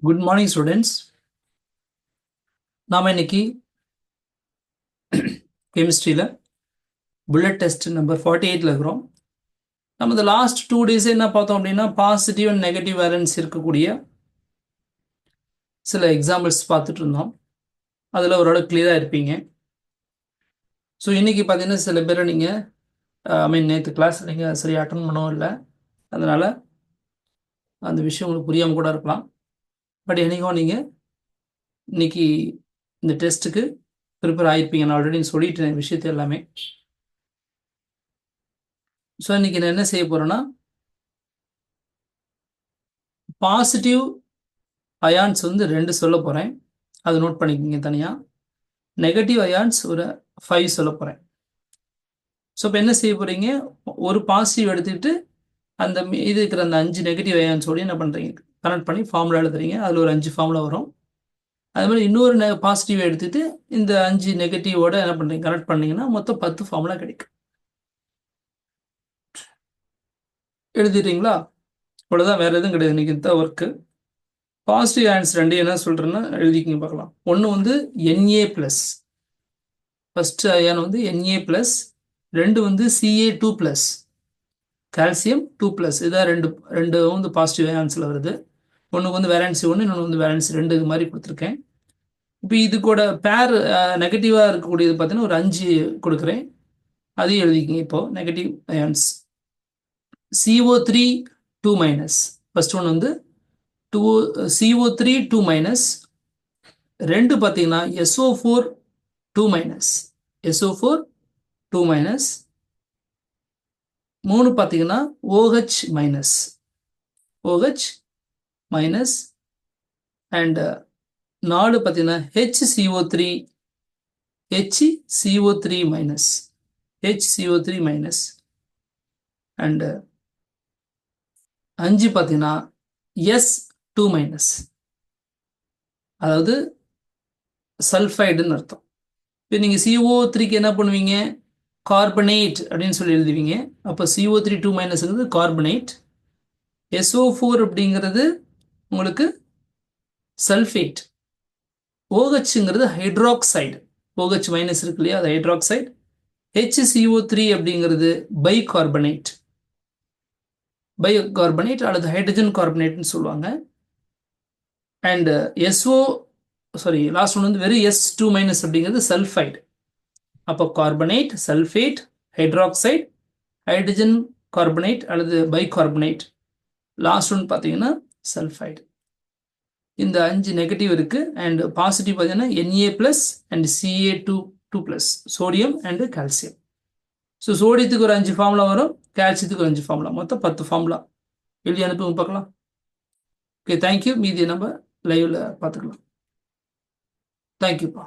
Good morning students. நாம் இன்னைக்கு கெமிஸ்ட்ரியில் bullet test number 48 இருக்கிறோம். நம்ம இந்த லாஸ்ட் 2 days என்ன பார்த்தோம் அப்படின்னா பாசிட்டிவ் அண்ட் நெகட்டிவ் வேலன்ஸ் இருக்கக்கூடிய சில எக்ஸாம்பிள்ஸ் பார்த்துட்டு இருந்தோம். அதில் ஓரளவு கிளியராக இருப்பீங்க. ஸோ இன்றைக்கி பார்த்தீங்கன்னா சில பேரை நீங்கள் நேற்று கிளாஸ் நீங்கள் சரியாக அட்டன் பண்ணவும் இல்லை, அதனால் அந்த விஷயம் உங்களுக்கு புரியாமல் கூட இருக்கலாம். பட் என்னைக்கும் நீங்கள் இன்னைக்கு இந்த டெஸ்ட்டுக்கு ப்ரிப்பேர் ஆகிருப்பீங்க. நான் ஆல்ரெடி சொல்லிட்டேன் விஷயத்தை எல்லாமே. ஸோ இன்னைக்கு நான் என்ன செய்ய போகிறேன்னா, பாசிட்டிவ் அயான்ஸ் வந்து 2 சொல்ல போகிறேன், அதை நோட் பண்ணிக்கோங்க தனியாக. நெகட்டிவ் அயான்ஸ் ஒரு 5 சொல்ல போகிறேன். ஸோ இப்போ என்ன செய்ய போகிறீங்க, ஒரு பாசிட்டிவ் எடுத்துக்கிட்டு அந்த இது இருக்கிற அந்த 5 நெகட்டிவ் அயான்ஸோடய என்ன பண்ணுறீங்க, கனெக்ட் பண்ணி ஃபார்முலா எழுதுறீங்க. அதில் ஒரு 5 ஃபார்முலா வரும். அது மாதிரி இன்னொரு பாசிட்டிவ் எடுத்துகிட்டு இந்த 5 நெகட்டிவோட என்ன பண்ணுறீங்க, கனெக்ட் பண்ணிங்கன்னா மொத்தம் 10 ஃபார்முலா கிடைக்கும். எழுதிட்டீங்களா? இவ்வளோதான், வேறு எதுவும் கிடையாது. இன்றைக்கி தான் ஒர்க்கு. பாசிட்டிவ் அயான்ஸ் 2 என்ன சொல்கிறேன்னா எழுதிக்கிங்க பார்க்கலாம். ஒன்று வந்து Na+, ஃபஸ்ட்டு அயான் வந்து Na+, 2 வந்து Ca2+, கால்சியம் 2+. இதான் ரெண்டு வந்து பாசிட்டிவ் அயான்ஸில் வருது. ஒன்றுக்கு வந்து வேலன்சி 1, இன்னொன்று வந்து வேலன்சி 2, இது மாதிரி கொடுத்துருக்கேன். இப்போ இது கூட பேர் நெகட்டிவாக இருக்கக்கூடியது பார்த்தீங்கன்னா ஒரு 5 கொடுக்குறேன், அதையும் எழுதிக்கிங்க. இப்போது negative ions CO3 2-, first one வந்து CO3 2-, 2 பார்த்தீங்கன்னா SO4 2-, SO4 2-, 3 பார்த்தீங்கன்னா OH-, OH-, அண்ட் 4 பார்த்தீங்கன்னா HCO3 HCO3-, அண்ட் 5 பார்த்தீங்கன்னா S2-, அதாவது சல்ஃபைடுன்னு அர்த்தம். இப்போ நீங்கள் CO3க்கு என்ன பண்ணுவீங்க, கார்பனேட் அப்படின்னு சொல்லி எழுதுவீங்க. அப்போ CO3 2-ங்கிறது கார்பனேட், SO4 அப்படிங்கிறது உங்களுக்கு சல்ஃபேட், OHங்கிறது ஹைட்ராக்சைடு, OH- இருக்கு இல்லையா, அது ஹைட்ராக்சைடு. HCO3 அப்படிங்கிறது பைகார்பனேட் அல்லது ஹைட்ரஜன் கார்பனேட்னு சொல்லுவாங்க. அண்ட் லாஸ்ட் ஒன் வந்து வெறும் S2- அப்படிங்கிறது சல்ஃபைடு. அப்போ carbonate, sulphate, hydroxide, hydrogen carbonate அல்லது பைகார்பனேட். லாஸ்ட் ஒன் பார்த்தீங்கன்னா சல்ஃபைடு. இந்த 5 நெகட்டிவ் இருக்குது. அண்ட் பாசிட்டிவ் பார்த்தீங்கன்னா Na+ and Ca2+, sodium and calcium. So சோடியத்துக்கு ஒரு 5 ஃபார்முலா வரும், கால்சியத்துக்கு ஒரு 5 ஃபார்முலா, மொத்தம் 10 ஃபார்முலா எழுதி அனுப்புங்க பார்க்கலாம். Okay, thank you. மீதி நம்ம லைவில் பார்த்துக்கலாம். தேங்க்யூப்பா.